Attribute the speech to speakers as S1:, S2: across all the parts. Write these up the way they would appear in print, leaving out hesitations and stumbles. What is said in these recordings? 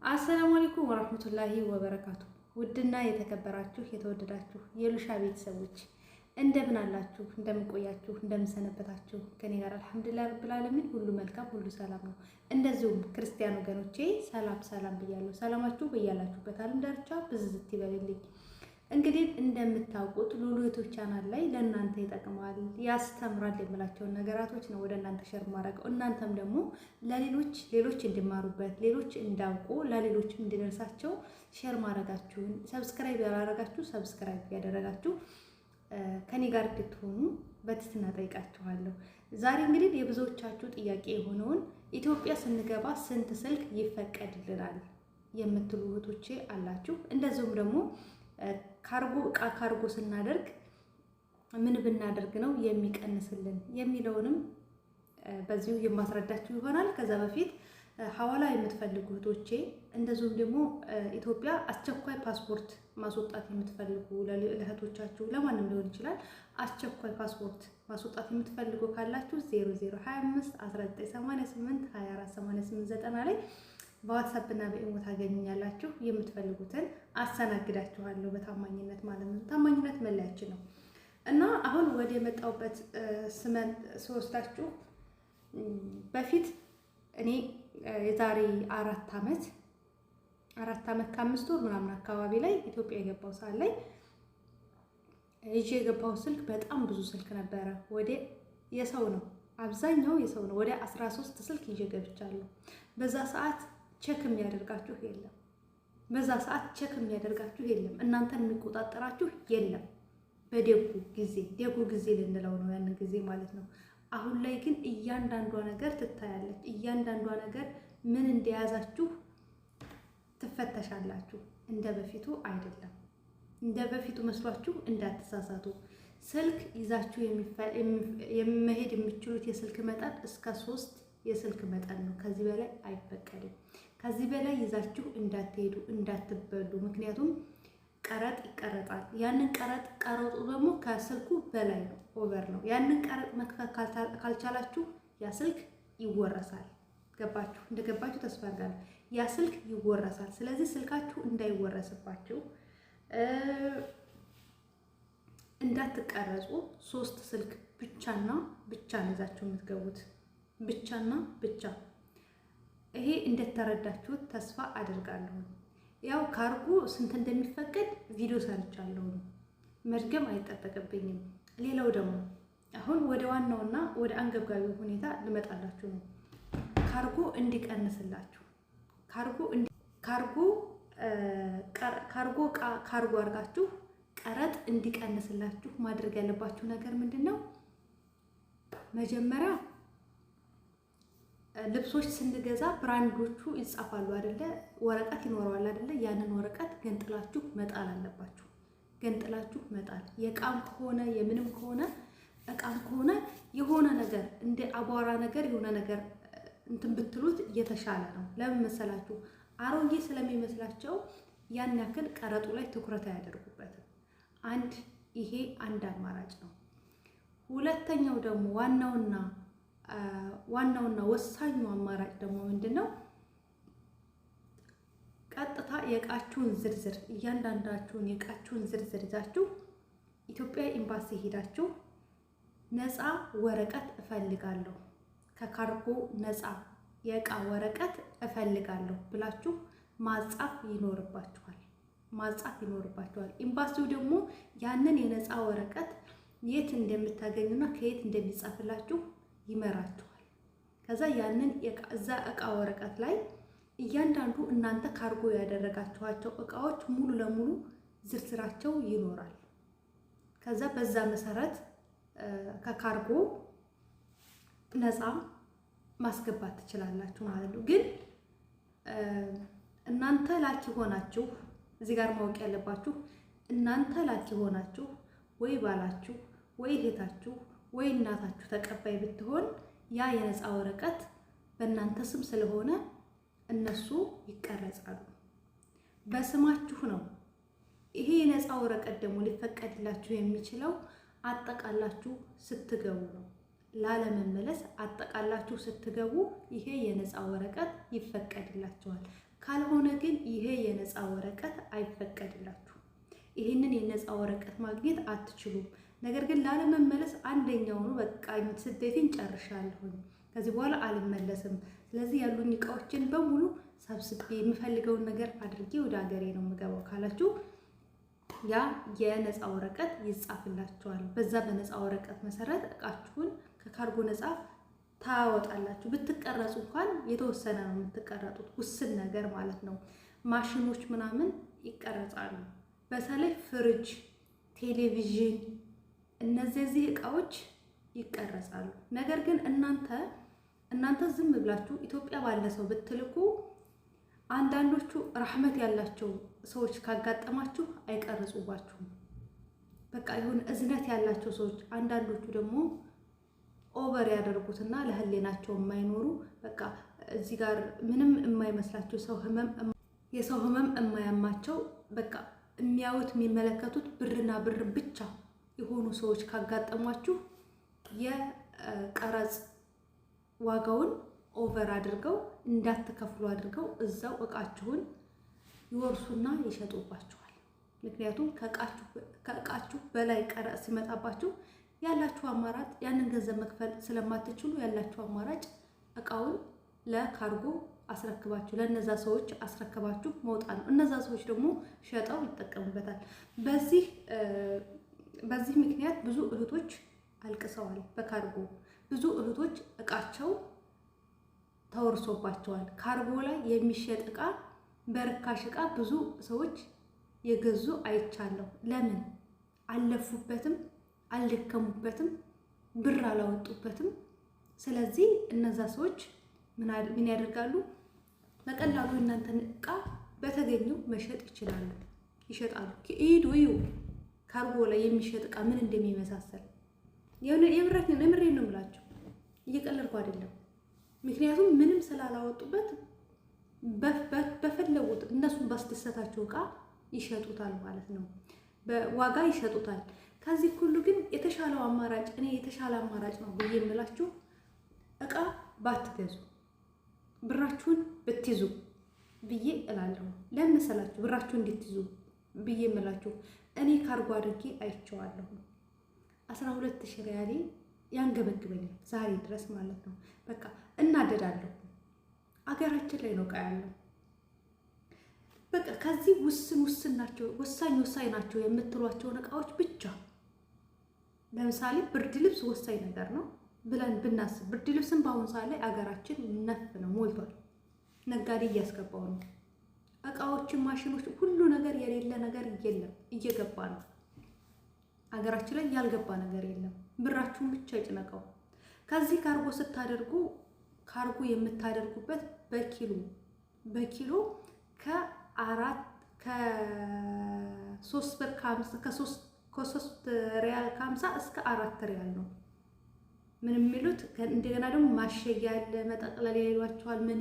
S1: አሰላሙ አለይኩም ወራህመቱላሂ ወበረካቱ። ውድና የተከበራችሁ የተወደዳችሁ የሉሻ ቤተሰቦች እንደምን አላችሁ? እንደምን ቆያችሁ? እንደምን ሰነበታችሁ? ከኔ ጋር አልሐምዱሊላህ ረብል ዓለሚን ሁሉ መልካም፣ ሁሉ ሰላም ነው። እንደዚሁም ክርስቲያን ወገኖቼ ሰላም ብያለሁ። ሰላማችሁ በያላችሁበት ዓለም ዳርቻ ብዝዝት ይበልልኝ። እንግዲህ እንደምታውቁት ሉሉ ዩቲዩብ ቻናል ላይ ለእናንተ ይጠቅማል፣ ያስተምራል የምላቸውን ነገራቶች ነው ወደ እናንተ ሸር ማድረገው። እናንተም ደግሞ ሌሎች እንዲማሩበት፣ ሌሎች እንዳውቁ፣ ለሌሎች እንዲደርሳቸው ሼር ማድረጋችሁን፣ ሰብስክራይብ ያላደረጋችሁ ሰብስክራይብ ያደረጋችሁ ከኔ ጋር እንድትሆኑ በትህትና ጠይቃችኋለሁ። ዛሬ እንግዲህ የብዙዎቻችሁ ጥያቄ የሆነውን ኢትዮጵያ ስንገባ ስንት ስልክ ይፈቀድልናል የምትሉ እህቶቼ አላችሁ። እንደዚሁም ደግሞ ካርጎ ስናደርግ ምን ብናደርግ ነው የሚቀንስልን የሚለውንም በዚሁ የማስረዳችሁ ይሆናል። ከዛ በፊት ሐዋላ የምትፈልጉ እህቶቼ እንደዚሁም ደግሞ ኢትዮጵያ አስቸኳይ ፓስፖርት ማስወጣት የምትፈልጉ ለእህቶቻችሁ ለማንም ሊሆን ይችላል። አስቸኳይ ፓስፖርት ማስወጣት የምትፈልጉ ካላችሁ 0025 1988 2488 ላይ በዋትስአፕ እና በኢሞ ታገኙኛላችሁ። የምትፈልጉትን አስተናግዳችኋለሁ በታማኝነት ማለት ነው። ታማኝነት መለያችን ነው እና አሁን ወደ የመጣሁበት ስመን ስወስዳችሁ በፊት እኔ የዛሬ አራት ዓመት ከ5 ወር ምናምን አካባቢ ላይ ኢትዮጵያ የገባው ሰዓት ላይ ይዤ የገባው ስልክ በጣም ብዙ ስልክ ነበረ። ወደ የሰው ነው አብዛኛው የሰው ነው። ወደ 13 ስልክ ይዤ ገብቻለሁ። በዛ ሰዓት ቼክ የሚያደርጋችሁ የለም። እናንተን የሚቆጣጠራችሁ የለም። ደጉ ጊዜ ልንለው ነው ያንን ጊዜ ማለት ነው። አሁን ላይ ግን እያንዳንዷ ነገር ትታያለች። እያንዳንዷ ነገር ምን እንደያዛችሁ ትፈተሻላችሁ። እንደ በፊቱ አይደለም። እንደ በፊቱ መስሏችሁ እንዳትሳሳቱ። ስልክ ይዛችሁ የመሄድ የምትችሉት የስልክ መጠን እስከ 3 የስልክ መጠን ነው። ከዚህ በላይ አይፈቀድም። ከዚህ በላይ ይዛችሁ እንዳትሄዱ፣ እንዳትበሉ። ምክንያቱም ቀረጥ ይቀረጣል። ያንን ቀረጡ ደግሞ ከስልኩ በላይ ነው፣ ኦቨር ነው። ያንን ቀረጥ መክፈል ካልቻላችሁ ያ ስልክ ይወረሳል። ገባችሁ? እንደገባችሁ ተስፋ አድርጋለሁ። ያ ስልክ ይወረሳል። ስለዚህ ስልካችሁ እንዳይወረስባችሁ እንዳትቀረጹ 3 ስልክ ብቻና ብቻ ነው ይዛችሁ የምትገቡት። ብቻና ብቻ። ይሄ እንደተረዳችሁት ተስፋ አድርጋለሁ። ያው ካርጎ ስንት እንደሚፈቀድ ቪዲዮ ሰርቻለሁ። መድገም አይጠበቅብኝም። ሌላው ደግሞ አሁን ወደ ዋናውና ወደ አንገብጋቢው ሁኔታ ልመጣላችሁ ነው። ካርጎ እንዲቀንስላችሁ ካርጎ አድርጋችሁ ቀረጥ እንዲቀንስላችሁ ማድረግ ያለባችሁ ነገር ምንድነው? መጀመሪያ ልብሶች ስንገዛ ብራንዶቹ ይጻፋሉ አይደለ? ወረቀት ይኖረዋል አይደለ? ያንን ወረቀት ገንጥላችሁ መጣል አለባችሁ። ገንጥላችሁ መጣል። የእቃም ከሆነ የምንም ከሆነ እቃም ከሆነ የሆነ ነገር እንደ አቧራ ነገር የሆነ ነገር እንትን ብትሉት እየተሻለ ነው። ለምን መሰላችሁ? አሮጌ ስለሚመስላቸው ያን ያክል ቀረጡ ላይ ትኩረት አያደርጉበትም። ይሄ አንድ አማራጭ ነው። ሁለተኛው ደግሞ ዋናውና ወሳኙ አማራጭ ደግሞ ምንድነው? ቀጥታ የእቃችሁን ዝርዝር እያንዳንዳችሁን የእቃችሁን ዝርዝር ይዛችሁ ኢትዮጵያ ኤምባሲ ሄዳችሁ ነፃ ወረቀት እፈልጋለሁ፣ ከካርጎ ነፃ የእቃ ወረቀት እፈልጋለሁ ብላችሁ ማጻፍ ይኖርባችኋል። ኤምባሲው ደግሞ ያንን የነፃ ወረቀት የት እንደምታገኙና ከየት እንደሚጻፍላችሁ ይመራችኋል። ከዛ ያንን እዛ እቃ ወረቀት ላይ እያንዳንዱ እናንተ ካርጎ ያደረጋችኋቸው እቃዎች ሙሉ ለሙሉ ዝርዝራቸው ይኖራል። ከዛ በዛ መሰረት ከካርጎ ነፃ ማስገባት ትችላላችሁ ማለት ነው። ግን እናንተ ላኪ ሆናችሁ እዚህ ጋር ማወቅ ያለባችሁ እናንተ ላኪ ሆናችሁ ወይ ባላችሁ ወይ እህታችሁ ወይ እናታችሁ ተቀባይ ብትሆን ያ የነፃ ወረቀት በእናንተ ስም ስለሆነ እነሱ ይቀረጻሉ። በስማችሁ ነው። ይሄ የነፃ ወረቀት ደግሞ ሊፈቀድላችሁ የሚችለው አጠቃላችሁ ስትገቡ ነው። ላለመመለስ አጠቃላችሁ ስትገቡ ይሄ የነፃ ወረቀት ይፈቀድላችኋል። ካልሆነ ግን ይሄ የነፃ ወረቀት አይፈቀድላችሁ። ይህንን የነፃ ወረቀት ማግኘት አትችሉም። ነገር ግን ላለመመለስ አንደኛውኑ በቃ ስደቴን ጨርሻለሁኝ ከዚህ በኋላ አልመለስም፣ ስለዚህ ያሉኝ እቃዎችን በሙሉ ሰብስቤ የምፈልገውን ነገር አድርጌ ወደ ሀገሬ ነው የምገባው ካላችሁ ያ የነፃ ወረቀት ይጻፍላችኋል። በዛ በነፃ ወረቀት መሰረት እቃችሁን ከካርጎ ነፃ ታወጣላችሁ። ብትቀረጹ እንኳን የተወሰነ ነው የምትቀረጡት፣ ውስን ነገር ማለት ነው። ማሽኖች ምናምን ይቀረጻሉ። በተለይ ፍሪጅ፣ ቴሌቪዥን እነዚህ እቃዎች ይቀረጻሉ። ነገር ግን እናንተ ዝም ብላችሁ ኢትዮጵያ ባለ ሰው ብትልኩ አንዳንዶቹ ረህመት ያላቸው ሰዎች ካጋጠማችሁ አይቀርጹባችሁም። በቃ ይሁን እዝነት ያላቸው ሰዎች፣ አንዳንዶቹ ደግሞ ኦቨር ያደርጉትና ለህሌናቸው የማይኖሩ በቃ እዚህ ጋር ምንም የማይመስላቸው የሰው ህመም የማያማቸው በቃ የሚያዩት የሚመለከቱት ብርና ብር ብቻ የሆኑ ሰዎች ካጋጠሟችሁ የቀረጽ ዋጋውን ኦቨር አድርገው እንዳትከፍሉ አድርገው እዛው እቃችሁን ይወርሱና ይሸጡባችኋል። ምክንያቱም ከእቃችሁ በላይ ቀረጽ ሲመጣባችሁ ያላችሁ አማራጭ ያንን ገንዘብ መክፈል ስለማትችሉ ያላችሁ አማራጭ እቃውን ለካርጎ አስረክባችሁ ለነዛ ሰዎች አስረክባችሁ መውጣት ነው። እነዛ ሰዎች ደግሞ ሸጠው ይጠቀሙበታል። በዚህ ምክንያት ብዙ እህቶች አልቅሰዋል። በካርጎ ብዙ እህቶች እቃቸው ተወርሶባቸዋል። ካርጎ ላይ የሚሸጥ እቃ በርካሽ እቃ ብዙ ሰዎች የገዙ አይቻለሁ። ለምን? አልለፉበትም፣ አልደከሙበትም፣ ብር አላወጡበትም። ስለዚህ እነዛ ሰዎች ምን ያደርጋሉ? በቀላሉ እናንተን እቃ በተገኘው መሸጥ ይችላሉ፣ ይሸጣሉ። ከኢዱ ካርጎ ላይ የሚሸጥ እቃ ምን እንደሚመሳሰል የምሬን ነው የምላችሁ፣ እየቀለድኩ አይደለም። ምክንያቱም ምንም ስላላወጡበት በፈለጉት እነሱን ባስደሰታቸው እቃ ይሸጡታል ማለት ነው፣ በዋጋ ይሸጡታል። ከዚህ ሁሉ ግን የተሻለው አማራጭ የተሻለ አማራጭ ነው ብዬ የምላችሁ እቃ ባትገዙ ብራችሁን ብትይዙ ብዬ እላለሁ። ለምን መሰላችሁ? ብራችሁን እንድትይዙ ብዬ የምላችሁ እኔ ካርጎ አድርጌ አይቼዋለሁ። 12,000 ሪያሌ ያንገበግበኛል ዛሬ ድረስ ማለት ነው። በቃ እናደዳለሁ። አገራችን ላይ ነው እቃ ያለው። በቃ ከዚህ ውስን ናቸው፣ ወሳኝ ናቸው የምትሏቸውን እቃዎች ብቻ። ለምሳሌ ብርድ ልብስ ወሳኝ ነገር ነው ብለን ብናስብ፣ ብርድ ልብስን በአሁኑ ሰዓት ላይ አገራችን ነፍ ነው ሞልቷል። ነጋዴ እያስገባው ነው። እቃዎችን፣ ማሽኖች፣ ሁሉ ነገር የሌለ ነገር የለም፣ እየገባ ነው። አገራችን ላይ ያልገባ ነገር የለም። ብራችሁን ብቻ ይጭነቀው። ከዚህ ካርጎ ስታደርጉ ካርጎ የምታደርጉበት በኪሎ ከ3 ሪያል ከ50 እስከ 4 ሪያል ነው። ምን የሚሉት እንደገና ደግሞ ማሸጊያ ያለ መጠቅለያ ይሏቸዋል። ምን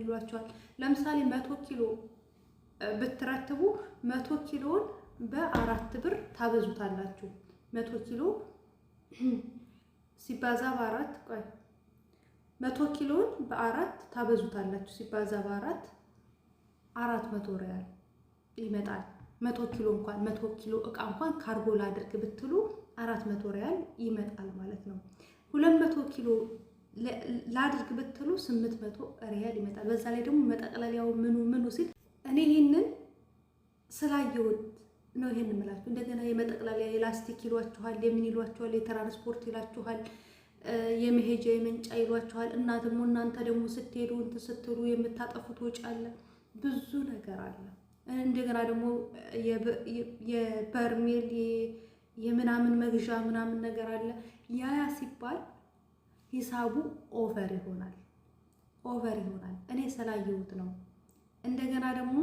S1: ይሏቸዋል? ለምሳሌ 100 ኪሎ ብትረትቡ 100 ኪሎውን በ4 ብር ታበዙታላችሁ። 100 ኪሎ ሲባዛ በ4 100 ኪሎውን በ4 ታበዙታላችሁ። ሲባዛ በ4 400 ሪያል ይመጣል። 100 ኪሎ እቃ እንኳን ካርጎ ላድርግ ብትሉ 400 ሪያል ይመጣል ማለት ነው። 200 ኪሎ ላድርግ ብትሉ 800 ሪያል ይመጣል። በዛ ላይ ደግሞ መጠቅለያው ምኑ ሲል እኔ ይሄንን ስላየሁት ነው ይሄን የምላችሁ። እንደገና የመጠቅለያ የላስቲክ ይሏችኋል፣ የምን ይሏችኋል፣ የትራንስፖርት ይሏችኋል፣ የመሄጃ የመንጫ ይሏችኋል። እናንተ ደግሞ ስትሄዱ ስትሉ የምታጠፉት ወጪ አለ፣ ብዙ ነገር አለ። እንደገና ደግሞ የበርሜል የምናምን መግዣ ምናምን ነገር አለ። ያ ሲባል ሂሳቡ ኦቨር ይሆናል። እኔ ስላየሁት ነው። እንደገና ደግሞ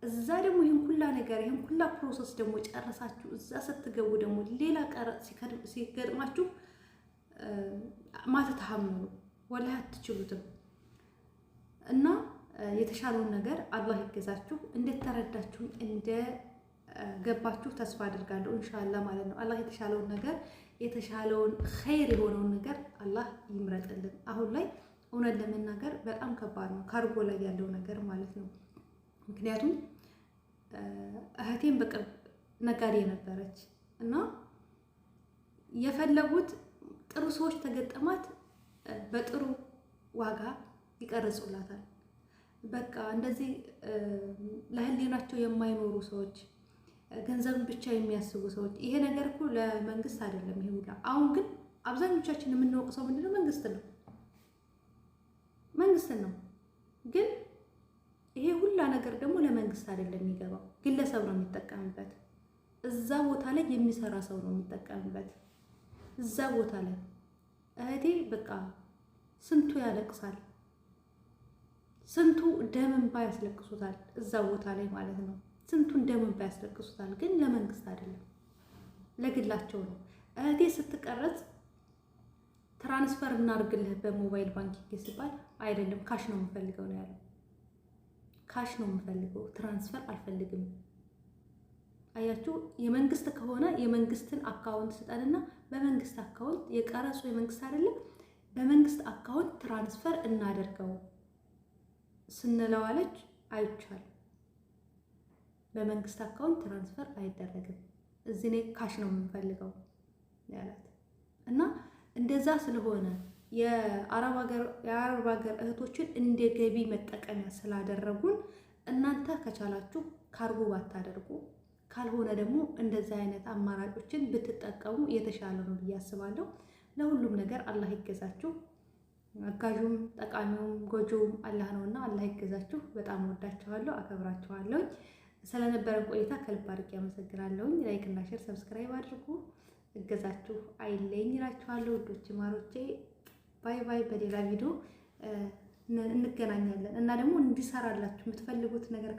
S1: እዛ ደግሞ ይሄን ሁላ ነገር ይሄን ሁላ ፕሮሰስ ደግሞ ጨርሳችሁ እዛ ስትገቡ ደግሞ ሌላ ቀረጥ ሲገጥማችሁ ማተተሐመኑ ወላሂ አትችሉትም። እና የተሻለውን ነገር አላህ ይገዛችሁ። እንደተረዳችሁ እንደገባችሁ ተስፋ አድርጋለሁ ኢንሻአላህ ማለት ነው። አላህ የተሻለውን ነገር የተሻለውን ኸይር የሆነውን ነገር አላህ ይምረጥልን። አሁን ላይ እውነት ለመናገር በጣም ከባድ ነው ካርጎ ላይ ያለው ነገር ማለት ነው። ምክንያቱም እህቴም በቅርብ ነጋዴ ነበረች እና የፈለጉት ጥሩ ሰዎች ተገጠማት በጥሩ ዋጋ ይቀርጹላታል። በቃ እንደዚህ ለህሊናቸው የማይኖሩ ሰዎች፣ ገንዘብን ብቻ የሚያስቡ ሰዎች። ይሄ ነገር እኮ ለመንግስት አይደለም ይሄ ሁላ። አሁን ግን አብዛኞቻችን የምንወቅሰው ምንድነው? መንግስትን ነው። ግን ይሄ ሁላ ነገር ደግሞ ለመንግስት አይደለም የሚገባው፣ ግለሰብ ነው የሚጠቀምበት። እዛ ቦታ ላይ የሚሰራ ሰው ነው የሚጠቀምበት። እዛ ቦታ ላይ እህቴ በቃ ስንቱ ያለቅሳል፣ ስንቱ ደም እንባ ያስለቅሱታል። እዛ ቦታ ላይ ማለት ነው ስንቱን ደም እንባ ያስለቅሱታል። ግን ለመንግስት አይደለም ለግላቸው ነው። እህቴ ስትቀረጽ ትራንስፈር እናድርግልህ በሞባይል ባንኪንግ ሲባል አይደለም ካሽ ነው የምፈልገው ነው ያለው። ካሽ ነው የምፈልገው፣ ትራንስፈር አልፈልግም። አያችሁ፣ የመንግስት ከሆነ የመንግስትን አካውንት ስጠንና በመንግስት አካውንት የቀረጹ የመንግስት አይደለም በመንግስት አካውንት ትራንስፈር እናደርገው ስንለዋለች አይቻልም። በመንግስት አካውንት ትራንስፈር አይደረግም። እዚህ ላይ ካሽ ነው የምፈልገው ያላት እና እንደዛ ስለሆነ የአረብ ሀገር እህቶችን እንደ ገቢ መጠቀሚያ ስላደረጉን እናንተ ከቻላችሁ ካርጎ ባታደርጉ፣ ካልሆነ ደግሞ እንደዛ አይነት አማራጮችን ብትጠቀሙ የተሻለ ነው ብዬ አስባለሁ። ለሁሉም ነገር አላህ ይገዛችሁ። አጋዡም ጠቃሚውም ጎጆውም አላህ ነውና አላህ ይገዛችሁ። በጣም ወዳችኋለሁ፣ አከብራችኋለሁ። ስለነበረን ቆይታ ከልብ አድርጌ አመሰግናለሁ። ላይክ እና ሼር ሰብስክራይብ አድርጉ። እገዛችሁ አይለኝ እላችኋለሁ ውዶች ማሮቼ። ባይ ባይ። በሌላ ቪዲዮ እንገናኛለን እና ደግሞ እንዲሰራላችሁ የምትፈልጉት ነገር